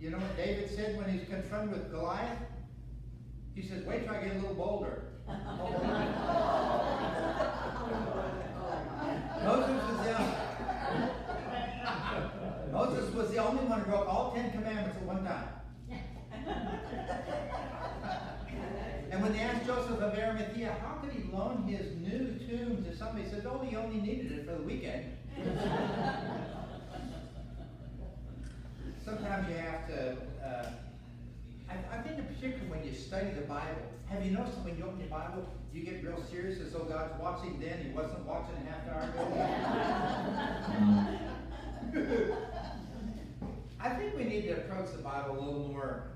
You know what David said when he's confronted with Goliath? He says, wait till I get a little bolder. Moses was the only one who broke all 10 commandments at one time. And when they asked Joseph of Arimathea, how could he loan his new tomb to somebody? He said, oh, he only needed it for the weekend. Sometimes you have to, I think in particular when you study the Bible, have you noticed that when you open your Bible, you get real serious as though God's watching then, he wasn't watching a half hour ago? I think we need to approach the Bible a little more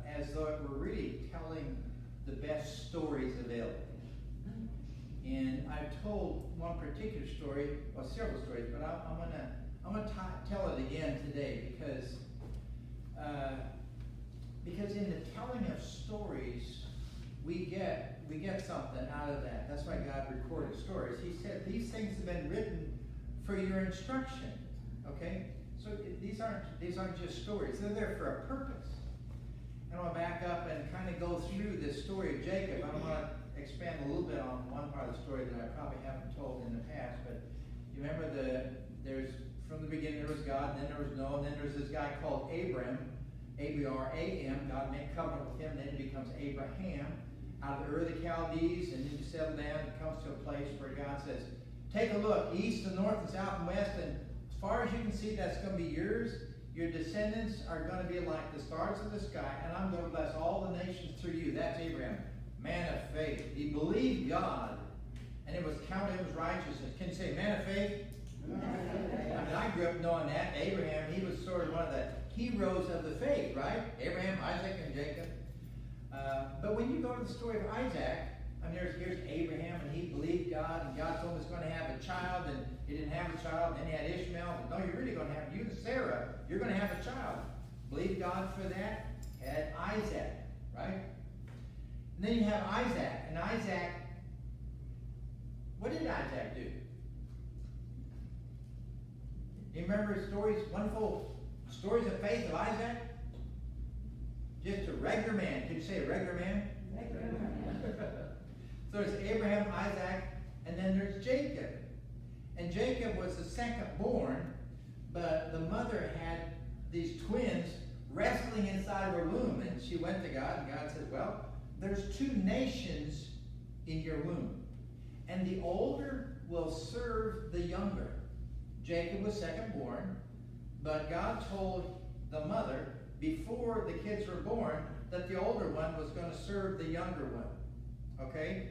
as though we're really telling the best stories available. And I've told one particular story, well, several stories, but I'm gonna tell it again today because in the telling of stories, we get something out of that. That's why God recorded stories. He said these things have been written for your instruction. Okay, so these aren't just stories; they're there for a purpose. And I want to back up and kind of go through this story of Jacob. I want to expand a little bit on one part of the story that I probably haven't told in the past. But you remember there's from the beginning there was God, and then there was Noah, and then there's this guy called Abram, A-B-R-A-M. God made covenant with him, then he becomes Abraham. Out of the Ur of the Chaldees, and then you settle down, it comes to a place where God says, take a look, east and north and south and west, and as far as you can see, that's going to be yours. Your descendants are going to be like the stars of the sky, and I'm going to bless all the nations through you. That's Abraham, man of faith. He believed God, and it was counted him as righteousness. Can you say man of faith? I mean, I grew up knowing that. Abraham, he was sort of one of the heroes of the faith, right? Abraham, Isaac, and Jacob. But when you go to the story of Isaac, I mean, here's Abraham, and he believed God, and God told him he was going to have a child, and he didn't have a child, and then he had Ishmael, but no, you're really going to have, you and Sarah, you're going to have a child. Believed God for that, had Isaac, right? And then you have Isaac, and Isaac, what did Isaac do? You remember stories, wonderful stories of faith of Isaac? Just a regular man. Could you say a regular man? Regular man. So there's Abraham, Isaac, and then there's Jacob. And Jacob was the second born, but the mother had these twins wrestling inside her womb. And she went to God, and God said, well, there's two nations in your womb. And the older will serve the younger. Jacob was second born, but God told the mother, before the kids were born, that the older one was going to serve the younger one. Okay?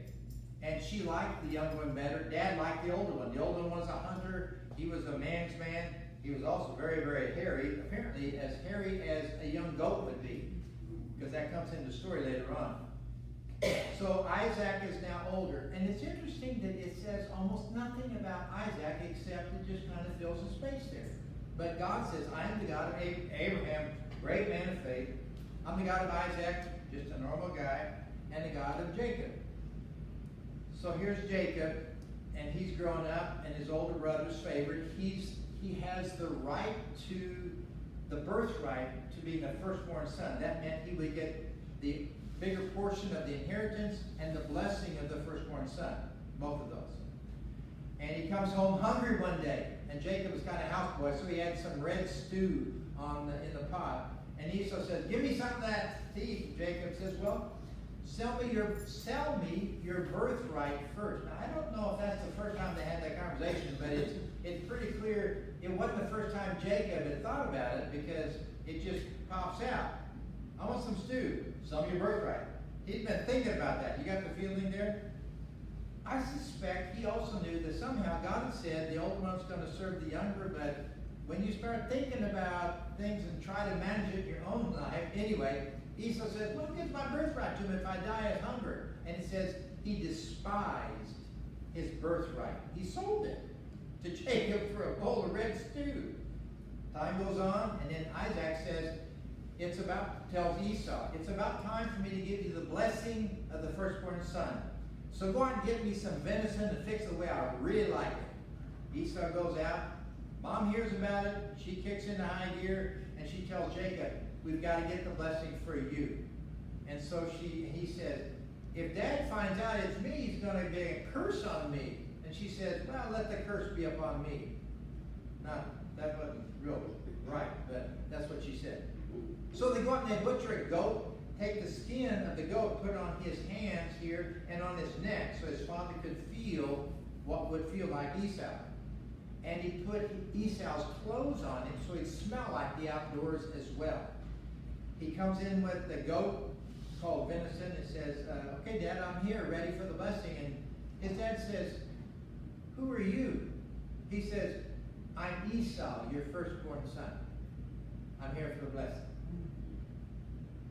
And she liked the younger one better. Dad liked the older one. The older one was a hunter. He was a man's man. He was also very, very hairy. Apparently as hairy as a young goat would be. Because that comes into the story later on. So Isaac is now older. And it's interesting that it says almost nothing about Isaac except it just kind of fills a space there. But God says, I am the God of Abraham, great man of faith. I'm the God of Isaac, just a normal guy, and the God of Jacob. So here's Jacob, and he's grown up, and his older brother's favorite. He has the right to, the birthright to being the firstborn son. That meant he would get the bigger portion of the inheritance and the blessing of the firstborn son, both of those. And he comes home hungry one day, and Jacob was kind of houseboy, so he had some red stew in the pot. And Esau says, give me some of that to eat. Jacob says, well, sell me your birthright first. Now, I don't know if that's the first time they had that conversation, but it's pretty clear it wasn't the first time Jacob had thought about it, because it just pops out. I want some stew. Sell me your birthright. He'd been thinking about that. You got the feeling there? I suspect he also knew that somehow God had said the older one's going to serve the younger, but when you start thinking about things and try to manage it in your own life, anyway, Esau says, well, give my birthright to him if I die of hunger. And it says he despised his birthright. He sold it to Jacob for a bowl of red stew. Time goes on, and then Isaac says, tells Esau, it's about time for me to give you the blessing of the firstborn son. So go out and get me some venison and fix it the way I really like it. Esau goes out, Mom hears about it, she kicks into high gear, and she tells Jacob, we've got to get the blessing for you. And so he says, if Dad finds out it's me, he's going to get a curse on me. And she says, well, let the curse be upon me. Now, that wasn't real right, but that's what she said. So they go out and they butcher a goat, take the skin of the goat, put it on his hands here and on his neck so his father could feel what would feel like Esau. And he put Esau's clothes on him so he'd smell like the outdoors as well. He comes in with the goat called venison and says, okay, Dad, I'm here, ready for the blessing. And his dad says, who are you? He says, I'm Esau, your firstborn son. I'm here for the blessing.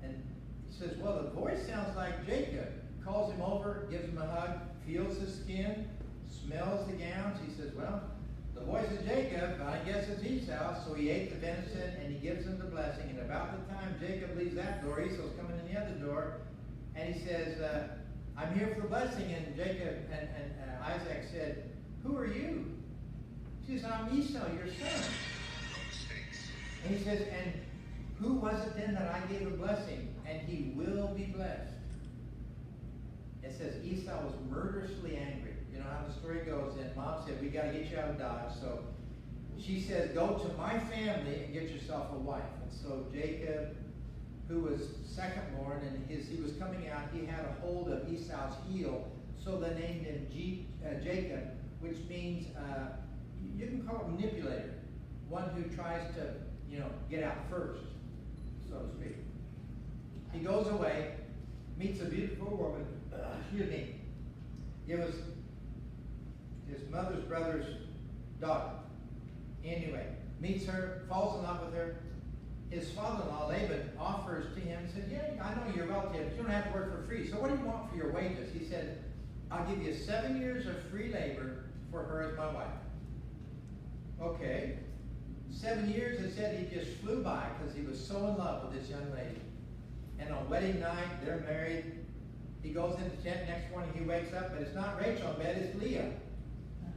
And he says, well, the voice sounds like Jacob. Calls him over, gives him a hug, feels his skin, smells the gowns. He says, well, the voice is Jacob, but I guess it's Esau. So he ate the venison and he gives him the blessing. And about the time Jacob leaves that door, Esau's coming in the other door. And he says, I'm here for the blessing. And Jacob and Isaac said, who are you? He says, I'm Esau, your son. And he says, and who was it then that I gave a blessing? And he will be blessed. It says Esau was murderously angry. You know how the story goes. And Mom said, we got to get you out of Dodge. So she says, go to my family and get yourself a wife. And so Jacob, who was second-born, and he was coming out, he had a hold of Esau's heel. So they named him Jacob, which means, you can call it manipulator. One who tries to, get out first, so to speak. He goes away, meets a beautiful woman. Excuse me. It was his mother's brother's daughter. Anyway, meets her, falls in love with her. His father-in-law, Laban, offers to him and said, yeah, I know you're a relative, but you don't have to work for free. So what do you want for your wages? He said, I'll give you 7 years of free labor for her as my wife. Okay. 7 years, it said he just flew by because he was so in love with this young lady. And on wedding night, they're married. He goes in the tent. Next morning, he wakes up, but it's not Rachel in bed, it's Leah.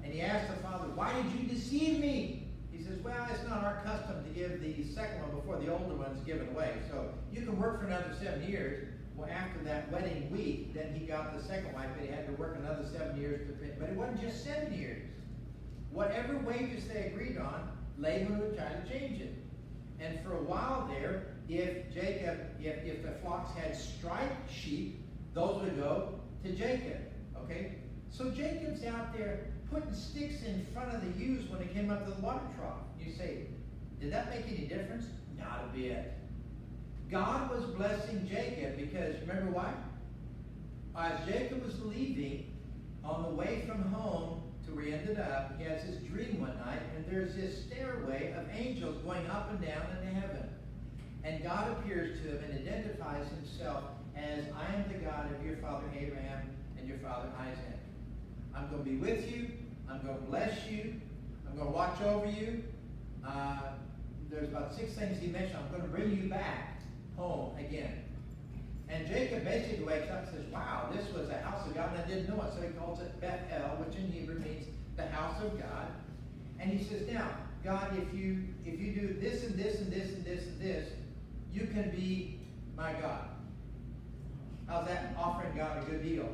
And he asks the father, why did you deceive me? He says, well, it's not our custom to give the second one before the older one's given away. So you can work for another 7 years. Well, after that wedding week, then he got the second wife, but he had to work another 7 years to finish. But it wasn't just 7 years. Whatever wages they agreed on, Laban would try to change it. And for a while there, if the flocks had striped sheep, those would go to Jacob. Okay? So Jacob's out there putting sticks in front of the ewes when they came up to the water trough. You say, did that make any difference? Not a bit. God was blessing Jacob because, remember why? As Jacob was leaving, on the way from home to where he ended up, he has this dream one night, and there's this stairway of angels going up and down into heaven. And God appears to him and identifies himself as, I am the God of your father Abraham and your father Isaac. I'm going to be with you. I'm going to bless you. I'm going to watch over you. There's about 6 things he mentioned. I'm going to bring you back home again. And Jacob basically wakes up and says, wow, this was the house of God, and I didn't know it. So he calls it Bethel, which in Hebrew means the house of God. And he says, now, God, if you do this and this and this and this and this, you can be my God. How's that offering God a good deal?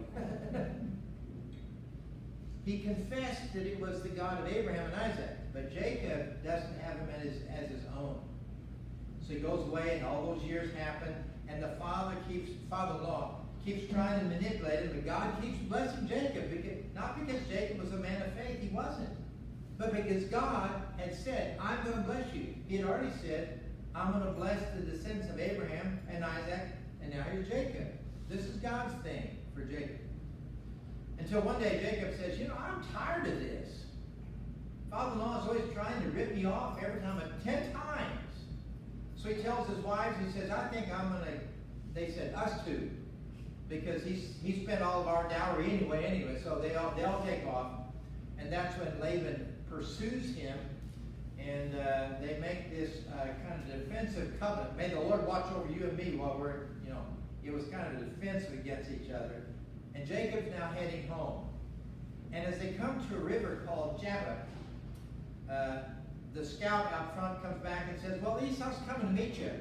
He confessed that it was the God of Abraham and Isaac, but Jacob doesn't have him as his own. So he goes away, and all those years happen, and the father-in-law keeps trying to manipulate him, but God keeps blessing Jacob, not because Jacob was a man of faith, he wasn't, but because God had said, I'm going to bless you. He had already said, I'm going to bless the descendants of Abraham and Isaac, and now here's Jacob. This is God's thing for Jacob. Until one day Jacob says, I'm tired of this. Father-in-law is always trying to rip me off every time, 10 times. So he tells his wives, he says, I think I'm going to, they said, us two, because he spent all of our dowry anyway, so they all take off. And that's when Laban pursues him, and they make this kind of defensive covenant. May the Lord watch over you and me while we're, it was kind of defensive against each other. And Jacob's now heading home. And as they come to a river called Jabbok, the scout out front comes back and says, well, Esau's coming to meet you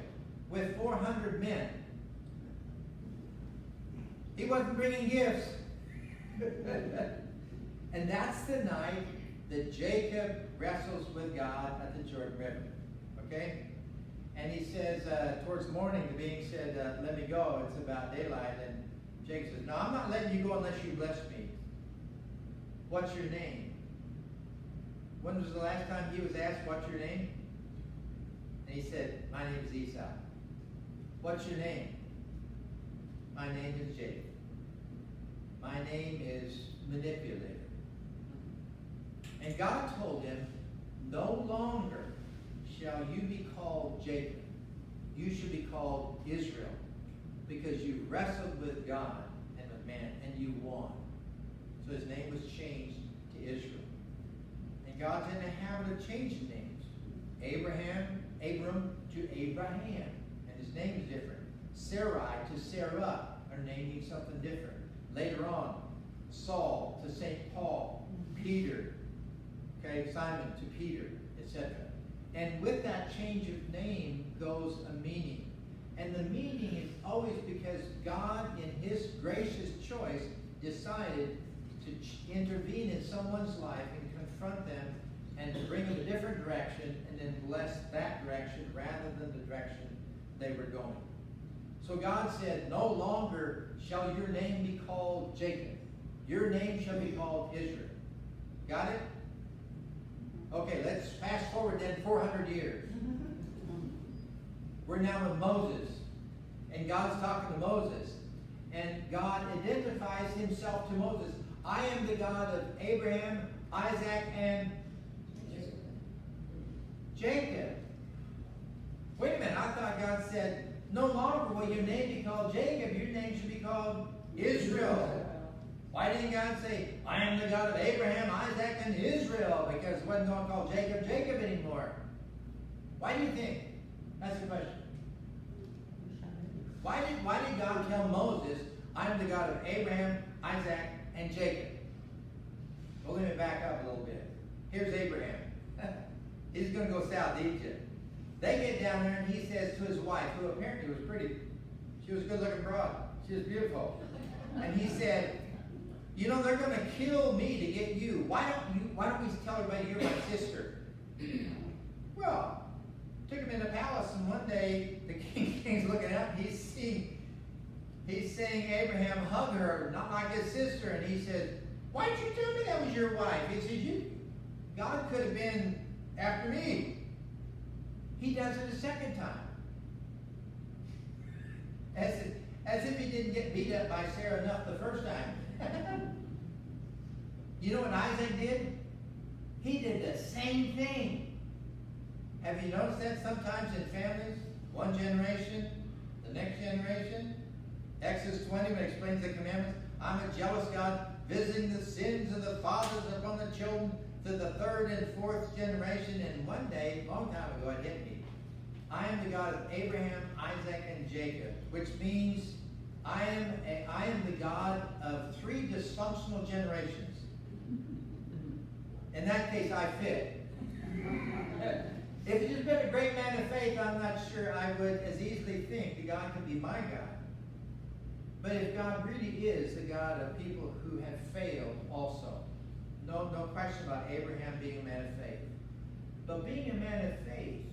with 400 men. He wasn't bringing gifts. And that's the night that Jacob wrestles with God at the Jordan River. Okay? And he says, towards morning, the being said, let me go. It's about daylight. And Jacob says, no, I'm not letting you go unless you bless me. What's your name? When was the last time he was asked, what's your name? And he said, my name is Esau. What's your name? My name is Jacob. My name is Manipulator. And God told him, no longer shall you be called Jacob. You should be called Israel, because you wrestled with God and with man, and you won. So his name was changed to Israel. And God's in the habit of changing names. Abram to Abraham. And his name is different. Sarai to Sarah. Her name means something different. Later on, Saul to St. Paul. Peter, okay, Simon to Peter, etc. And with that change of name goes a meaning. And the meaning is always because God, in his gracious choice, decided to intervene in someone's life and confront them and to bring them a different direction and then bless that direction rather than the direction they were going. So God said, no longer shall your name be called Jacob. Your name shall be called Israel. Got it? Okay, let's fast forward then 400 years. We're now with Moses. And God's talking to Moses. And God identifies himself to Moses. I am the God of Abraham, Isaac, and Jacob. Wait a minute, I thought God said, no longer will your name be called Jacob, your name should be called Israel. Why didn't God say, I am the God of Abraham, Isaac, and Israel? Because it wasn't going to call Jacob Jacob anymore. Why do you think? That's the question. Why did God tell Moses, I am the God of Abraham, Isaac, and Jacob? Well, let me back up a little bit. Here's Abraham. He's going to go south to Egypt. They get down there and he says to his wife, who apparently was pretty, she was a good-looking broad. She was beautiful. And he said, you know, they're going to kill me to get you. Why don't we tell everybody you're my sister? Well, took him in the palace, and one day the king's looking up, and he's seeing Abraham hug her, not like his sister, and he said, why'd you tell me that was your wife? He says, God could have been after me. He does it a second time. As if he didn't get beat up by Sarah enough the first time. You know what Isaac did? He did the same thing. Have you noticed that sometimes in families? One generation, the next generation. Exodus 20, when it explains the commandments, I'm a jealous God, visiting the sins of the fathers upon the children to the third and fourth generation. And one day, a long time ago, it hit me. I am the God of Abraham, Isaac, and Jacob, which means I am the God of 3 dysfunctional generations. In that case, I fit. If he's been a great man of faith, I'm not sure I would as easily think that God can be my God. But if God really is the God of people who have failed also, no question about Abraham being a man of faith. But being a man of faith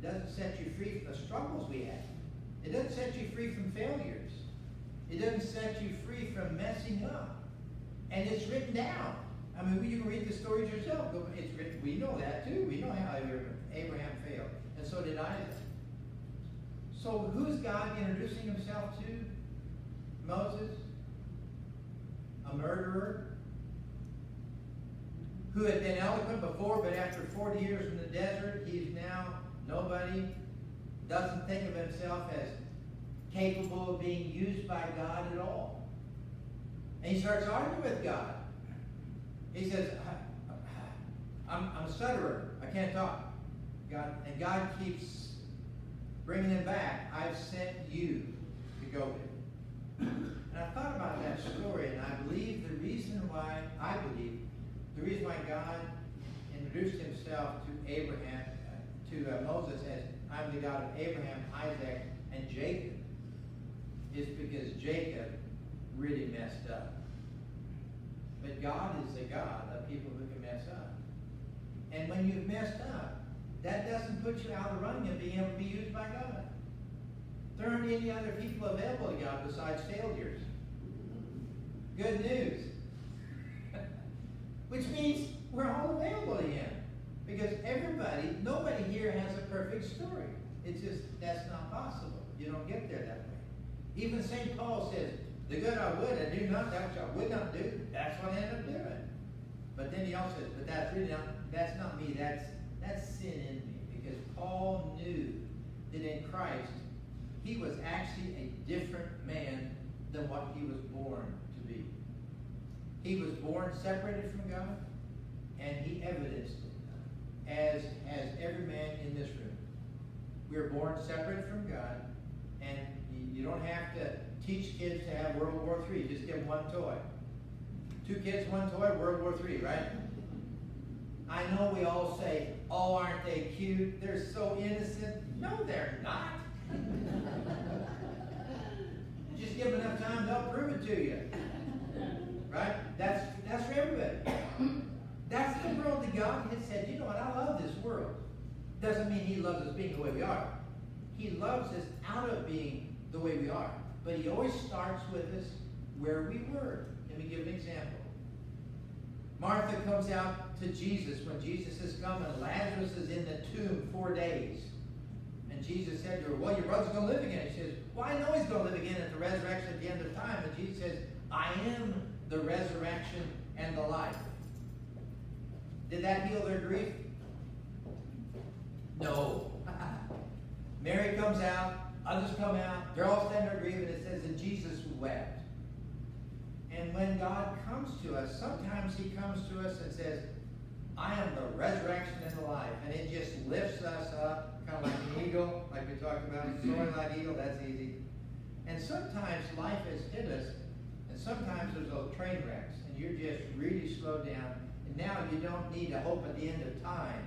doesn't set you free from the struggles we have. It doesn't set you free from failures. It doesn't set you free from messing up. And it's written down. I mean, you can read the stories yourself. It's written. We know that too. We know how Abraham failed. And so did Isaac. So who's God introducing himself to? Moses? A murderer? Who had been eloquent before, but after 40 years in the desert, he's now nobody. Doesn't think of himself as capable of being used by God at all. And he starts arguing with God. He says, I'm a stutterer. I can't talk. And God keeps bringing him back. I've sent you to go with him. And I thought about that story, and I believe the reason why God, in introduced himself to Abraham, to Moses as, I'm the God of Abraham, Isaac, and Jacob, is because Jacob really messed up. But God is the God of people who can mess up. And when you've messed up, that doesn't put you out of the running of being able to be used by God. There aren't any other people available to God besides failures. Good news. Which means we're all available to Him. Because nobody here has a perfect story. It's just, that's not possible. You don't get there that way. Even St. Paul says, the good I would, I do not, that which I would not do, that's what I end up doing. But then he also says, but that's not me, that's sin in me. Because Paul knew that in Christ, he was actually a different man than what he was born to be. He was born separated from God, and he evidenced it, as has every man in this room. We are born separated from God, and you don't have to teach kids to have World War III. Just give them one toy. 2 kids, 1 toy, World War III, right? I know we all say, oh, aren't they cute? They're so innocent. No, they're not. Just give them enough time, they'll prove it to you. Right? That's for everybody. That's the world that God has said, you know what, I love this world. Doesn't mean He loves us being the way we are. He loves us out of being the way we are. But He always starts with us where we were. Let me give an example. Martha comes out to Jesus when Jesus has come, and Lazarus is in the tomb 4 days. And Jesus said to her, well, your brother's going to live again. She says, well, I know he's going to live again at the resurrection at the end of time. And Jesus says, I am the resurrection and the life. Did that heal their grief? No. Mary comes out, others come out, they're all standing there grieving, and it says that Jesus wept. And when God comes to us, sometimes He comes to us and says, I am the resurrection and the life. And it just lifts us up, kind of like an eagle, like we talked about, soaring like an eagle, that's easy. And sometimes life has hit us, and sometimes there's those train wrecks, and you're just really slowed down. And now you don't need a hope at the end of time.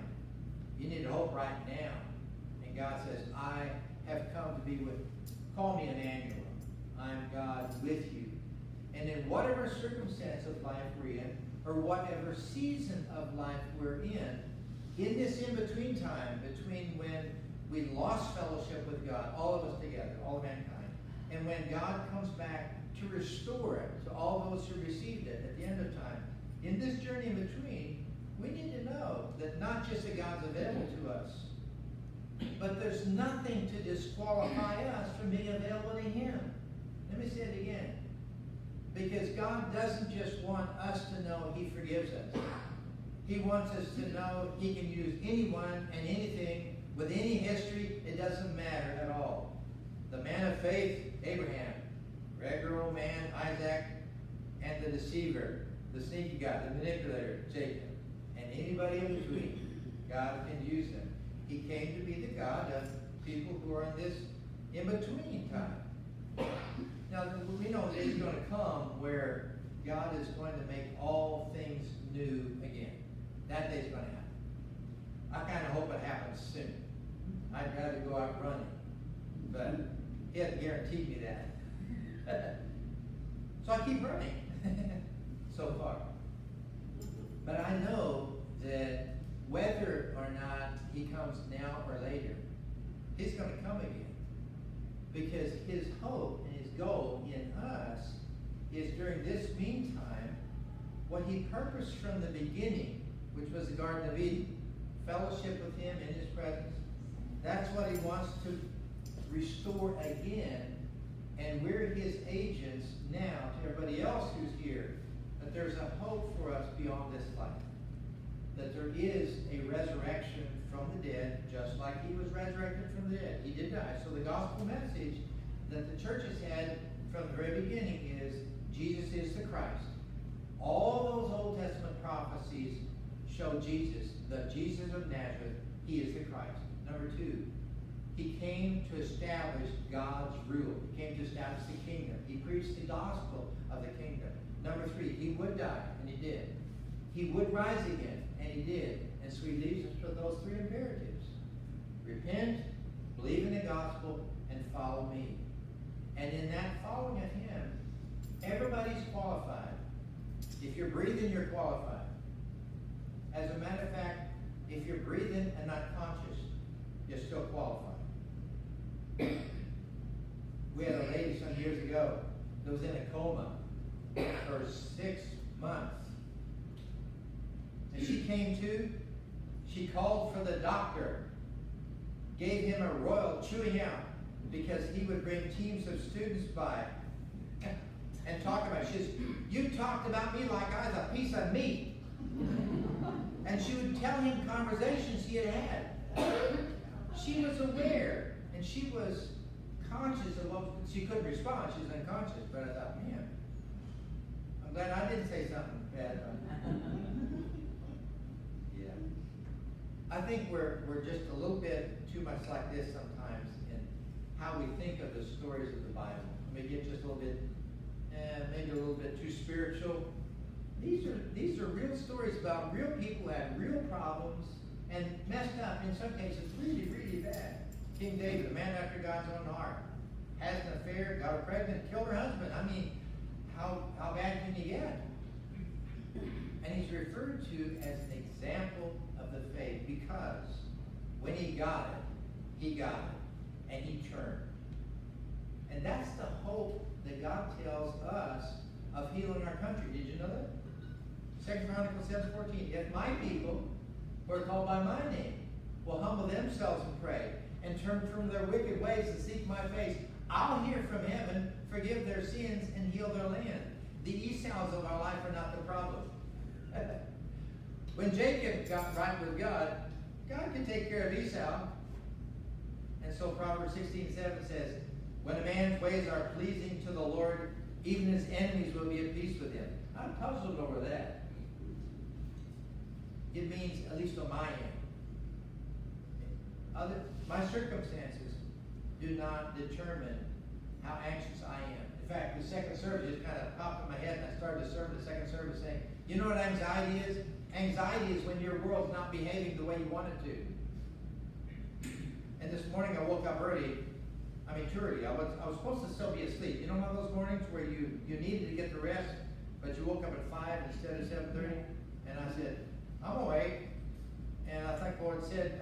You need a hope right now. And God says, I have come to be with, call me Emmanuel. I'm God with you. And in whatever circumstance of life we're in, or whatever season of life we're in this in-between time, between when we lost fellowship with God, all of us together, all of mankind, and when God comes back to restore it to all those who received it at the end of time, in this journey in between, we need to know that not just that God's available to us, but there's nothing to disqualify us from being available to Him. Let me say it again. Because God doesn't just want us to know He forgives us. He wants us to know He can use anyone and anything with any history. It doesn't matter at all. The man of faith, Abraham. Regular old man, Isaac. And the deceiver, the sneaky guy, the manipulator, Jacob. And anybody in between, God can use them. He came to be the God of people who are in this in-between time. Now, we know the day is going to come where God is going to make all things new again. That day's going to happen. I kind of hope it happens soon. I'd rather go out running. But He hasn't guaranteed me that. So I keep running so far. But I know that whether or not He comes now or later, He's going to come again. Because His hope and His goal in us is during this meantime, what He purposed from the beginning, which was the Garden of Eden, fellowship with Him in His presence. That's what He wants to restore again. And we're His agents now to everybody else who's here, that there's a hope for us beyond this life. That there is a resurrection from the dead, just like He was resurrected from the dead. He did die. So the gospel message that the church has had from the very beginning is Jesus is the Christ. All those Old Testament prophecies show Jesus, the Jesus of Nazareth. He is the Christ. Number 2, He came to establish God's rule. He came to establish the kingdom. He preached the gospel of the kingdom. Number 3, He would die, and He did. He would rise again, and He did. And so he leaves us with those three imperatives. Repent, believe in the gospel, and follow me. And in that following of him, everybody's qualified. If you're breathing, you're qualified. As a matter of fact, if you're breathing and not conscious, you're still qualified. We had a lady some years ago that was in a coma for 6 months. And she came to, she called for the doctor, gave him a royal chewing out because he would bring teams of students by and talk about it. She says, you talked about me like I was a piece of meat. And she would tell him conversations he had had. She was aware, and she was conscious of what, she couldn't respond, she was unconscious, but I thought, man, I'm glad I didn't say something bad. Yeah. I think we're just a little bit too much like this sometimes in how we think of the stories of the Bible. We get just a little bit, maybe a little bit too spiritual. These are real stories about real people who had real problems and messed up, in some cases, really, really bad. King David, a man after God's own heart, has an affair, got her pregnant, killed her husband. I mean, how bad can you get? And he's referred to as an example of the faith because when he got it, and he turned. And that's the hope that God tells us of healing our country. Did you know that? 2 Chronicles 7:14. If my people, who are called by my name, will humble themselves and pray, and turn from their wicked ways and seek my face, I'll hear from heaven, forgive their sins, and heal their land. The Esau's of our life are not the problem. When Jacob got right with God, God could take care of Esau. And so Proverbs 16:7 says, when a man's ways are pleasing to the Lord, even his enemies will be at peace with him. I'm puzzled over that. It means, at least on my end, my circumstances do not determine how anxious I am. In fact, the second service just kind of popped in my head, and I started the second service saying, you know what anxiety is? Anxiety is when your world's not behaving the way you want it to. And this morning I woke up early. Too early. I was supposed to still be asleep. You know one of those mornings where you needed to get the rest, but you woke up at 5 instead of 7:30? And I said, I'm awake. And I think the Lord said,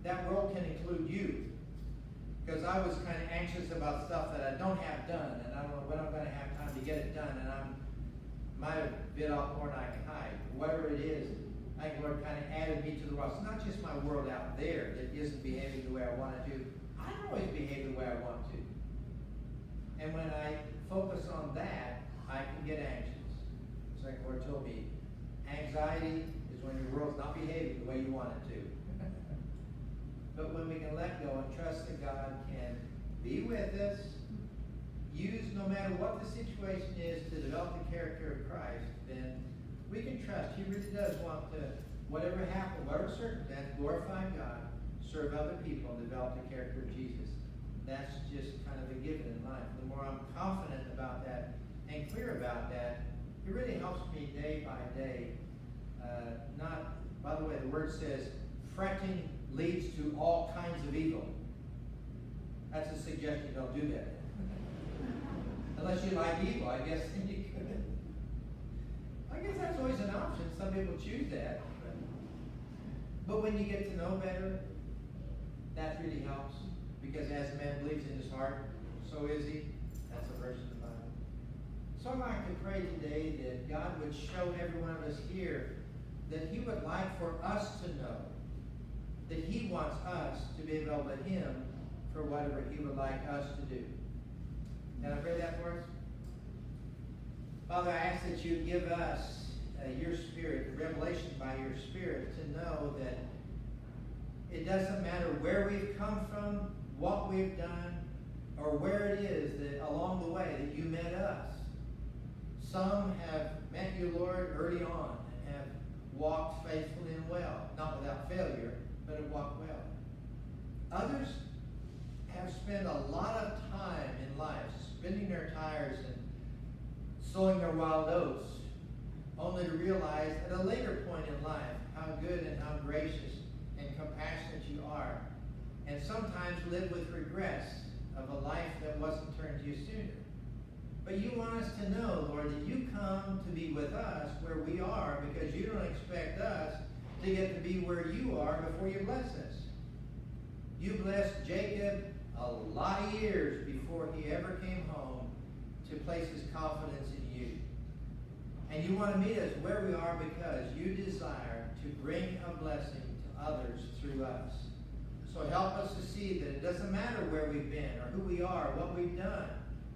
that world can include you. Because I was kind of anxious about stuff that I don't have done, and I don't know when I'm going to have time to get it done, and I might have bit off more than I can hide. Whatever it is, I think the Lord kind of added me to the world. It's not just my world out there that isn't behaving the way I want it to. I don't always behave the way I want to. And when I focus on that, I can get anxious. It's like the Lord told me, anxiety is when your world's not behaving the way you want it to. But when we can let go and trust that God can be with us, use no matter what the situation is to develop the character of Christ, then we can trust. He really does want to, whatever happens, whatever circumstance, glorify God, serve other people, and develop the character of Jesus. That's just kind of a given in life. The more I'm confident about that and clear about that, it really helps me day by day. By the way, the word says, fretting leads to all kinds of evil. That's a suggestion. Don't do that. Unless you like evil, I guess then you could. I guess that's always an option. Some people choose that. But when you get to know better, that really helps. Because as a man believes in his heart, so is he. That's a verse in the Bible. So I'd like to pray today that God would show every one of us here that he would like for us to know that he wants us to be able to let him for whatever he would like us to do. Can I pray that for us? Father, I ask that you give us your spirit, the revelation by your spirit, to know that it doesn't matter where we've come from, what we've done, or where it is that along the way that you met us. Some have met you, Lord, early on and have walked faithfully and well, not without failure, but have walked well. Others have spent a lot of time in life spinning their tires and sowing their wild oats, only to realize at a later point in life how how good and how gracious and compassionate you are, and sometimes live with regrets of a life that wasn't turned to you sooner. But you want us to know, Lord, that you come to be with us where we are because you don't expect us to get to be where you are before you bless us. You blessed Jacob a lot of years before he ever came home to place his confidence in you. And you want to meet us where we are because you desire to bring a blessing to others through us. So help us to see that it doesn't matter where we've been or who we are, what we've done.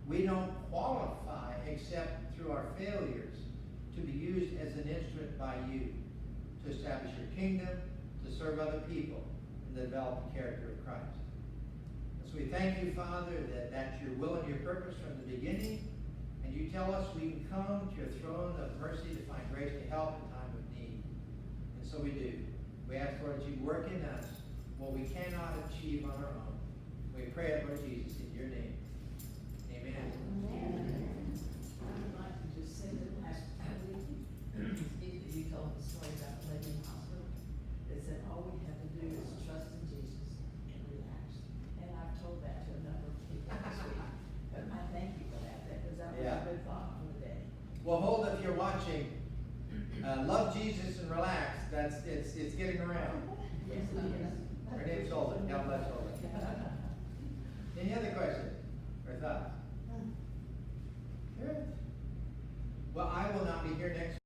We don't qualify except through our failures to be used as an instrument by you to establish your kingdom, to serve other people, and to develop the character of Christ. And so we thank you, Father, that that's your will and your purpose from the beginning. And you tell us we can come to your throne of mercy to find grace to help in time of need. And so we do. We ask, Lord, that you work in us what we cannot achieve on our own. We pray it, Lord Jesus, in your name. Amen. I'd like to just say that last week, you told the story about the lady in the hospital that said all we have to do is trust in Jesus and relax. And I've told that to a number of people this week. But I thank you for that because that was a good thought for the day. Well, hold if you're watching. Love Jesus and relax. It's getting around. Yes, it is.